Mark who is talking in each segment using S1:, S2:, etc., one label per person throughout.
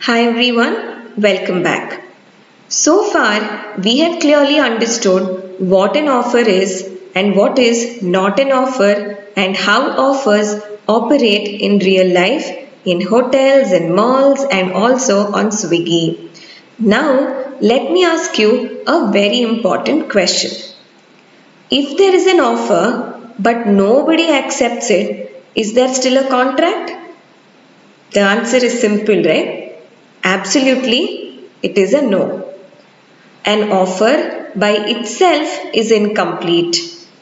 S1: Hi everyone, welcome back. So far, we have clearly understood what an offer is and what is not an offer and how offers operate in real life, in hotels and malls and also on Swiggy. Now, let me ask you a very important question. If there is an offer but nobody accepts it, is there still a contract? The answer is simple, right? Absolutely, it is a no. An offer by itself is incomplete.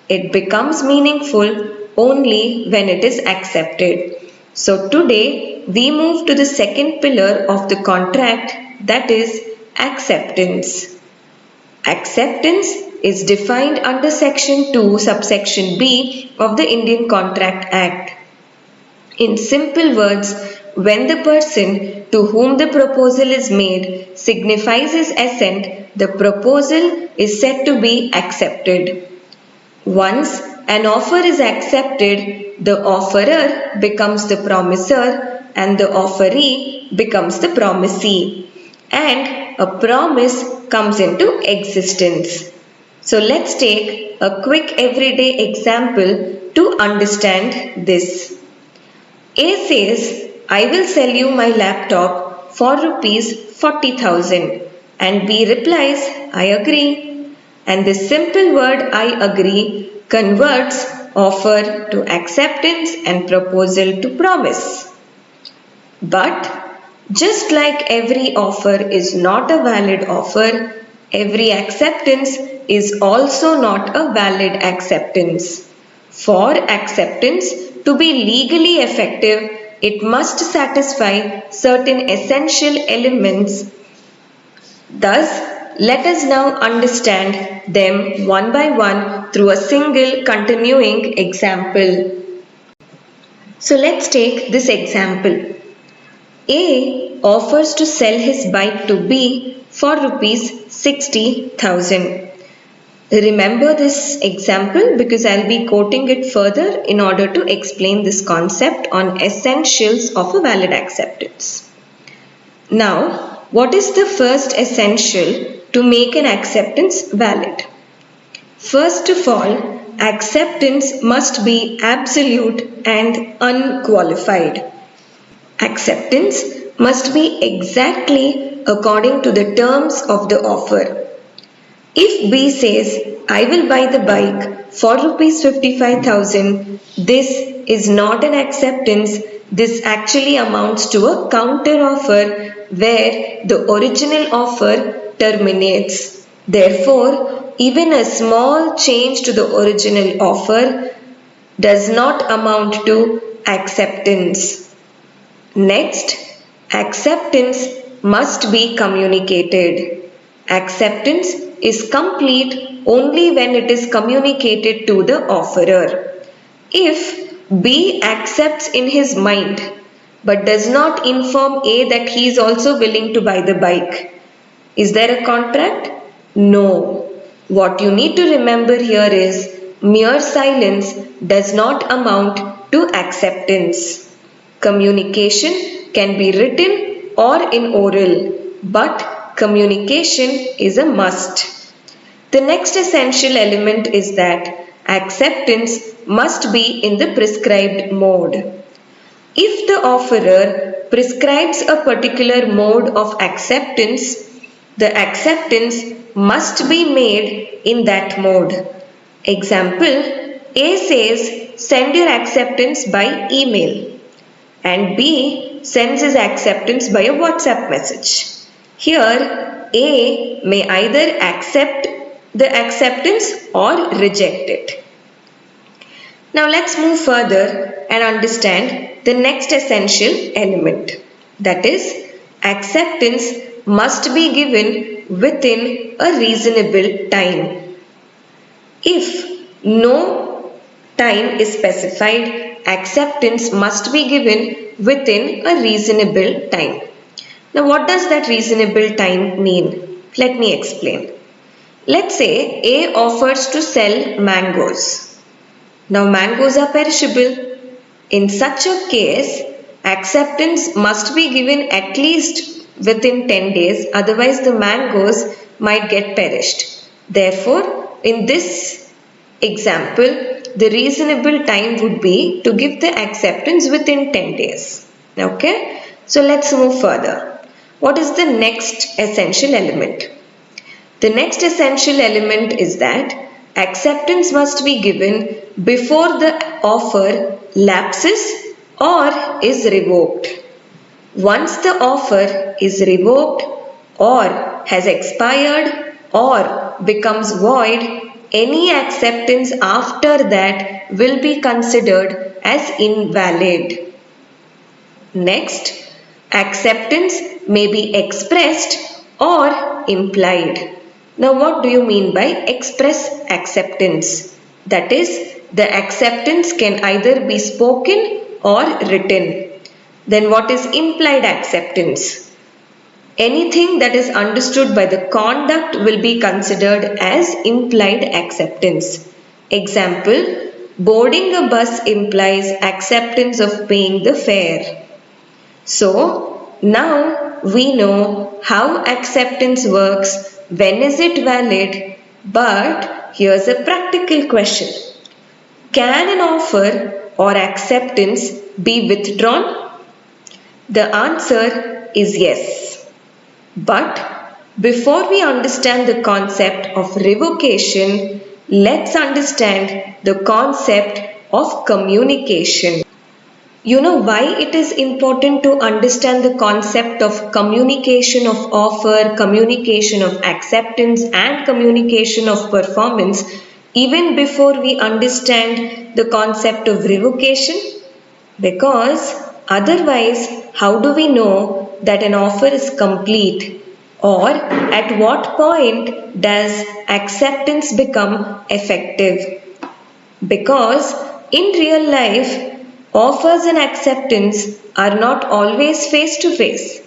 S1: It becomes meaningful only when it is accepted. So today we move to the second pillar of the contract, that is acceptance. Acceptance is defined under section 2 subsection B of the Indian Contract Act. In simple words, when the person to whom the proposal is made signifies his assent, the proposal is said to be accepted. Once an offer is accepted, the offerer becomes the promiser and the offeree becomes the promisee, and a promise comes into existence. So let's take a quick everyday example to understand this. A says, I will sell you my laptop for rupees 40,000, and B replies, I agree. And this simple word I agree converts offer to acceptance and proposal to promise. But just like every offer is not a valid offer, every acceptance is also not a valid acceptance. For acceptance to be legally effective, it must satisfy certain essential elements. Thus, let us now understand them one by one through a single continuing example. So let's take this example. A offers to sell his bike to B for rupees 60,000. Remember this example because I'll be quoting it further in order to explain this concept on essentials of a valid acceptance. Now, what is the first essential to make an acceptance valid? First of all, acceptance must be absolute and unqualified. Acceptance must be exactly according to the terms of the offer. If B says, I will buy the bike for rupees 55,000, this is not an acceptance. This actually amounts to a counter offer where the original offer terminates. Therefore, even a small change to the original offer does not amount to acceptance. Next, acceptance must be communicated. Acceptance is complete only when it is communicated to the offerer. If B accepts in his mind but does not inform A that he is also willing to buy the bike, is there a contract? No. What you need to remember here is mere silence does not amount to acceptance. Communication can be written or in oral, but communication is a must. The next essential element is that acceptance must be in the prescribed mode. If the offerer prescribes a particular mode of acceptance, the acceptance must be made in that mode. Example, A says, send your acceptance by email, and B sends his acceptance by a WhatsApp message. Here, A may either accept the acceptance or reject it. Now let's move further and understand the next essential element. That is, acceptance must be given within a reasonable time. If no time is specified, acceptance must be given within a reasonable time. Now what does that reasonable time mean? Let me explain. Let's say A offers to sell mangoes. Now mangoes are perishable. In such a case, acceptance must be given at least within 10 days, otherwise the mangoes might get perished. Therefore, in this example, the reasonable time would be to give the acceptance within 10 days. Okay, so let's move further. What is the next essential element? The next essential element is that acceptance must be given before the offer lapses or is revoked. Once the offer is revoked or has expired or becomes void, any acceptance after that will be considered as invalid. Next, acceptance may be expressed or implied. Now, what do you mean by express acceptance? That is, the acceptance can either be spoken or written. Then what is implied acceptance? Anything that is understood by the conduct will be considered as implied acceptance. Example, boarding a bus implies acceptance of paying the fare. So, now we know how acceptance works, when is it valid, but here's a practical question. Can an offer or acceptance be withdrawn? The answer is yes. But before we understand the concept of revocation, let's understand the concept of communication. You know why it is important to understand the concept of communication of offer, communication of acceptance and communication of performance even before we understand the concept of revocation? Because otherwise, how do we know that an offer is complete? Or at what point does acceptance become effective? Because in real life, offers and acceptance are not always face to face.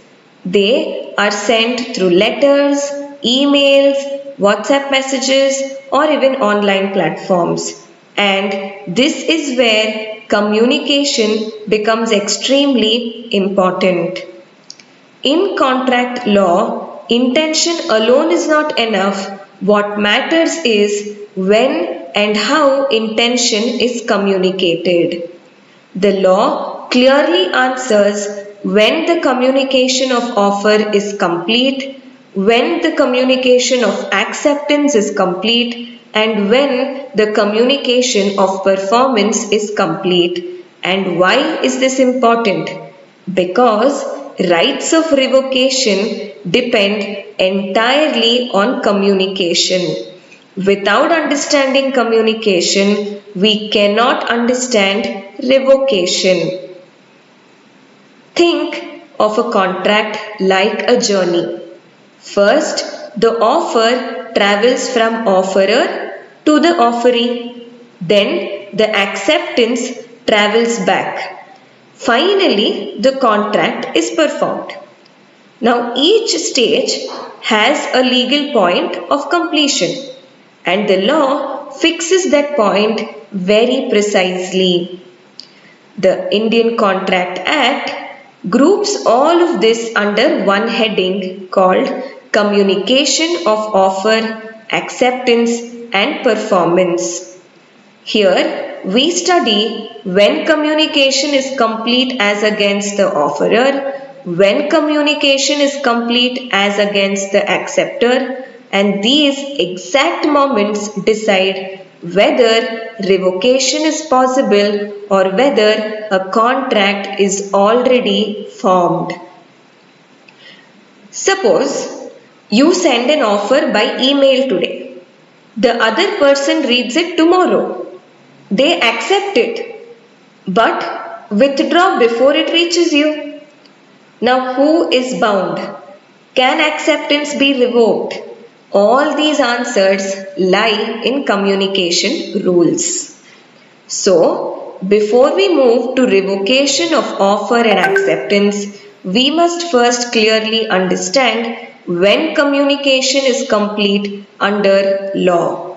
S1: They are sent through letters, emails, WhatsApp messages, or even online platforms. And this is where communication becomes extremely important. In contract law, intention alone is not enough. What matters is when and how intention is communicated. The law clearly answers when the communication of offer is complete, when the communication of acceptance is complete, and when the communication of performance is complete. And why is this important? Because rights of revocation depend entirely on communication. Without understanding communication, we cannot understand revocation. Think of a contract like a journey. First, the offer travels from offerer to the offeree. Then the acceptance travels back. Finally, the contract is performed. Now each stage has a legal point of completion and the law fixes that point very precisely. The Indian Contract Act groups all of this under one heading called Communication of Offer, Acceptance and Performance. Here we study when communication is complete as against the offerer, when communication is complete as against the acceptor, and these exact moments decide whether revocation is possible or whether a contract is already formed. Suppose you send an offer by email today. The other person reads it tomorrow. They accept it, but withdraw before it reaches you. Now who is bound? Can acceptance be revoked? All these answers lie in communication rules. So, before we move to revocation of offer and acceptance, we must first clearly understand when communication is complete under law.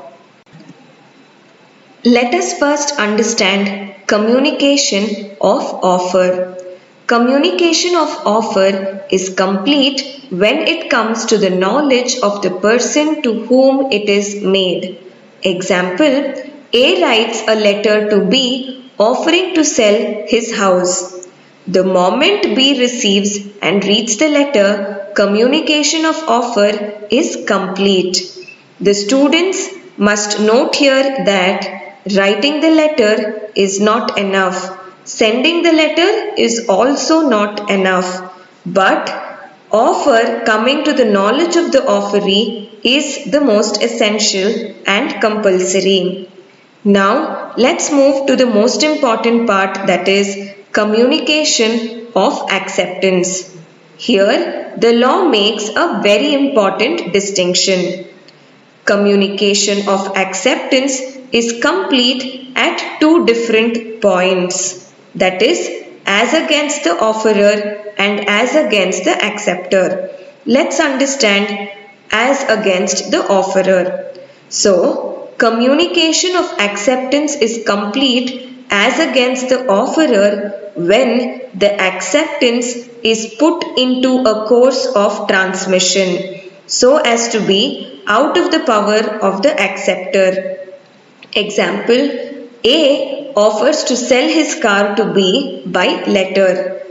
S1: Let us first understand communication of offer. Communication of offer is complete when it comes to the knowledge of the person to whom it is made. Example, A writes a letter to B offering to sell his house. The moment B receives and reads the letter, communication of offer is complete. The students must note here that writing the letter is not enough. Sending the letter is also not enough. But offer coming to the knowledge of the offeree is the most essential and compulsory. Now let's move to the most important part, that is communication of acceptance. Here the law makes a very important distinction. Communication of acceptance is complete at two different points, that is as against the offerer and as against the acceptor. Let's understand as against the offerer. So, communication of acceptance is complete as against the offerer when the acceptance is put into a course of transmission so as to be out of the power of the acceptor. Example, A offers to sell his car to B by letter.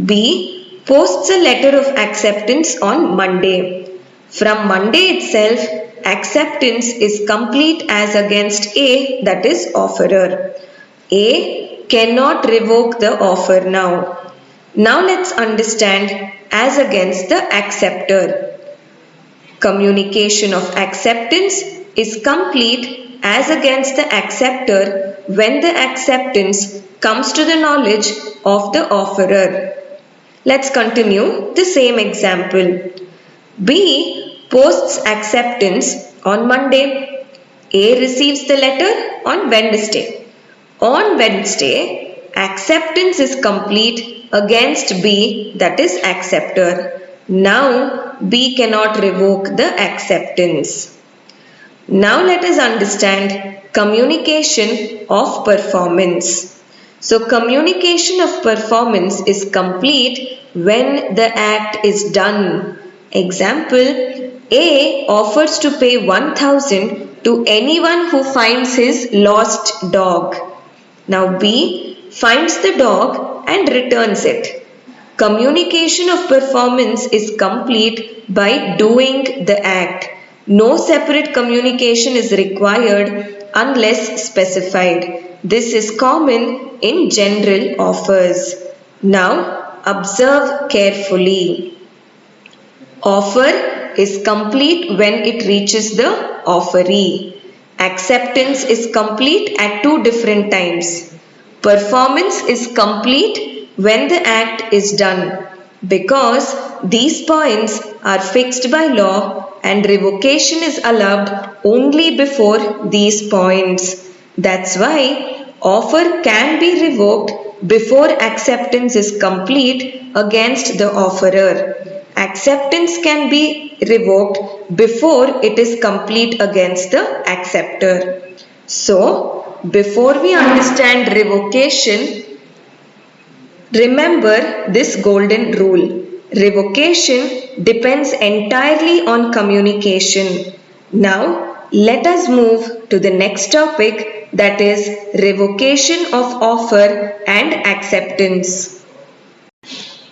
S1: B posts a letter of acceptance on Monday. From Monday itself, acceptance is complete as against A, that is offerer. A cannot revoke the offer now. Now let's understand as against the acceptor. Communication of acceptance is complete as against the acceptor when the acceptance comes to the knowledge of the offerer. Let's continue the same example. B posts acceptance on Monday. A receives the letter on Wednesday. On Wednesday, acceptance is complete against B, that is acceptor. Now B cannot revoke the acceptance. Now let us understand communication of performance. So communication of performance is complete when the act is done. Example, A offers to pay 1,000 to anyone who finds his lost dog. Now B finds the dog and returns it. Communication of performance is complete by doing the act. No separate communication is required unless specified. This is common in general offers. Now observe carefully. Offer is complete when it reaches the offeree. Acceptance is complete at two different times. Performance is complete when the act is done, because these points are fixed by law and revocation is allowed only before these points. That's why offer can be revoked before acceptance is complete against the offerer. Acceptance can be revoked before it is complete against the acceptor. So, before we understand revocation, remember this golden rule. Revocation depends entirely on communication. Now, let us move to the next topic, that is revocation of offer and acceptance.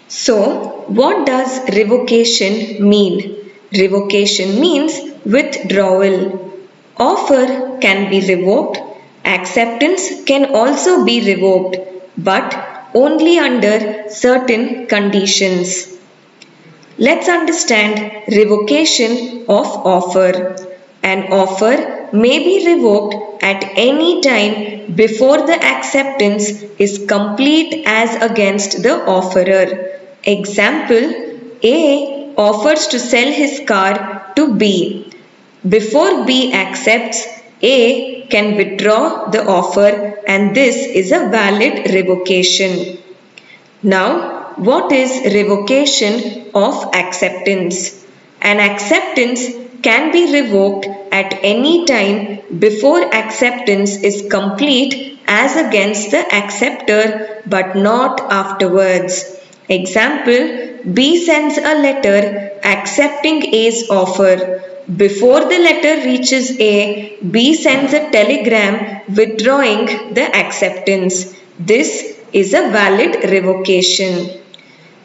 S1: So, what does revocation mean? Revocation means withdrawal. Offer can be revoked. Acceptance can also be revoked, but only under certain conditions. Let's understand revocation of offer. An offer may be revoked at any time before the acceptance is complete as against the offerer. Example, A offers to sell his car to B. Before B accepts, A can withdraw the offer, and this is a valid revocation. Now, what is revocation of acceptance? An acceptance can be revoked at any time before acceptance is complete as against the acceptor, but not afterwards. Example, B sends a letter accepting A's offer. Before the letter reaches A, B sends a telegram withdrawing the acceptance. This is a valid revocation.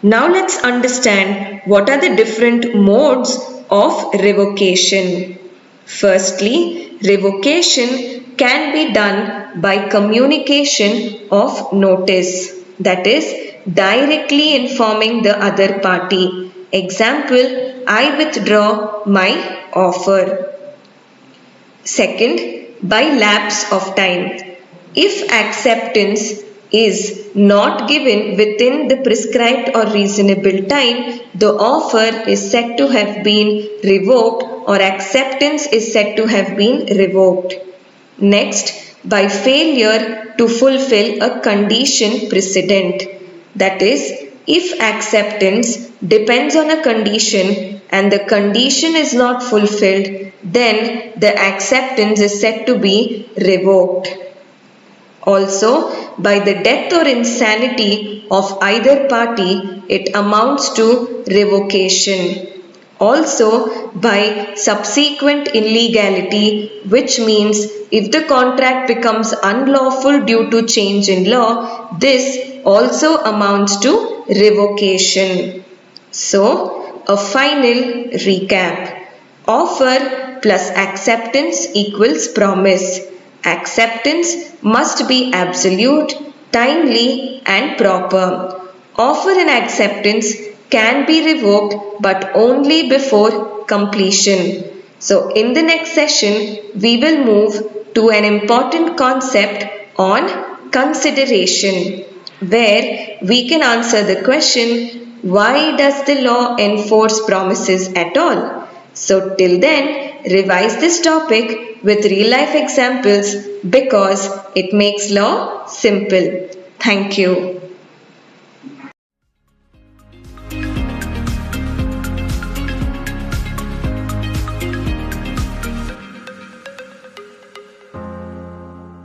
S1: Now let's understand what are the different modes of revocation. Firstly, revocation can be done by communication of notice, that is, directly informing the other party. Example, I withdraw my offer. Second, by lapse of time. If acceptance is not given within the prescribed or reasonable time, the offer is said to have been revoked or acceptance is said to have been revoked. Next, by failure to fulfill a condition precedent. That is, if acceptance depends on a condition and the condition is not fulfilled, then the acceptance is said to be revoked. Also, by the death or insanity of either party, it amounts to revocation. Also, by subsequent illegality, which means if the contract becomes unlawful due to change in law, this also amounts to revocation. So, a final recap. Offer plus acceptance equals promise. Acceptance must be absolute, timely and proper. Offer and acceptance can be revoked but only before completion. So in the next session, we will move to an important concept on consideration, where we can answer the question, why does the law enforce promises at all? So till then, revise this topic with real life examples because it makes law simple. Thank you.